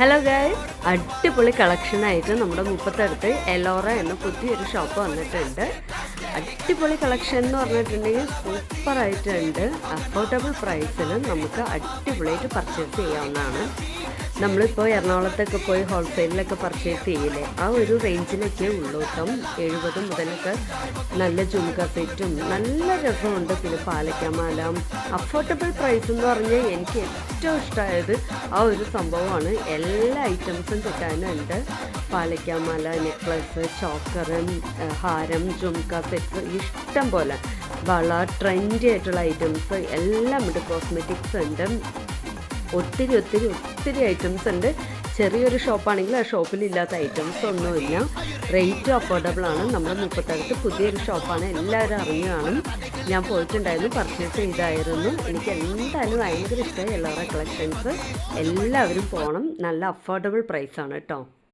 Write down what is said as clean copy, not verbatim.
Hello guys, അടിപൊളി കളക്ഷനായിട്ട് നമ്മുടെ മുപ്പത്തടുത്ത് എലോറ എന്ന പുതിയൊരു ഷോപ്പ് വന്നിട്ടുണ്ട്. അടിപൊളി കളക്ഷൻ എന്ന് പറഞ്ഞിട്ടുണ്ടെങ്കിൽ സൂപ്പറായിട്ടുണ്ട്. അഫോർഡബിൾ പ്രൈസിൽ നമുക്ക് അടിപൊളിയായിട്ട് പർച്ചേസ് ചെയ്യാവുന്നതാണ്. നമ്മളിപ്പോൾ എറണാകുളത്തൊക്കെ പോയി ഹോൾസെയിലൊക്കെ പർച്ചേസ് ചെയ്യില്ലേ, ആ ഒരു റേഞ്ചിലൊക്കെ ഉള്ളൂ കേട്ടോ. 70 മുതലൊക്കെ നല്ല ജുംക സെറ്റും നല്ല രസമുണ്ട്. പിന്നെ പാലക്കാമാല അഫോർഡബിൾ പ്രൈസ് എന്ന് പറഞ്ഞാൽ എനിക്ക് ഏറ്റവും ഇഷ്ടമായത് ആ ഒരു സംഭവമാണ്. എല്ലാ ഐറ്റംസും കിട്ടാനുണ്ട്. പാലക്കാമാല, നെക്ലസ്, ചോക്കറും, ഹാരം, ജുംക സെറ്റ് ഇഷ്ടം പോലെ. വള, ട്രെൻഡി ആയിട്ടുള്ള ഐറ്റംസ് എല്ലാം ഉണ്ട്. കോസ്മെറ്റിക്സ് ഉണ്ട്. ഒത്തിരി ഐറ്റംസ് ഉണ്ട്. ചെറിയൊരു ഷോപ്പാണെങ്കിൽ ആ ഷോപ്പിലില്ലാത്ത ഐറ്റംസ് ഒന്നുമില്ല. റേറ്റും അഫോർഡബിൾ ആണ്. നമ്മുടെ മുപ്പത്തടുത്ത് പുതിയൊരു ഷോപ്പാണ്, എല്ലാവരും അറിഞ്ഞു കാണും. ഞാൻ പോയിട്ടുണ്ടായിരുന്നു, പർച്ചേസ് ചെയ്തായിരുന്നു. എനിക്ക് എന്തായാലും ഭയങ്കര ഇഷ്ടമായി എലോറ കളക്ഷൻസ്. എല്ലാവരും പോകണം. നല്ല അഫോർഡബിൾ പ്രൈസാണ് കേട്ടോ.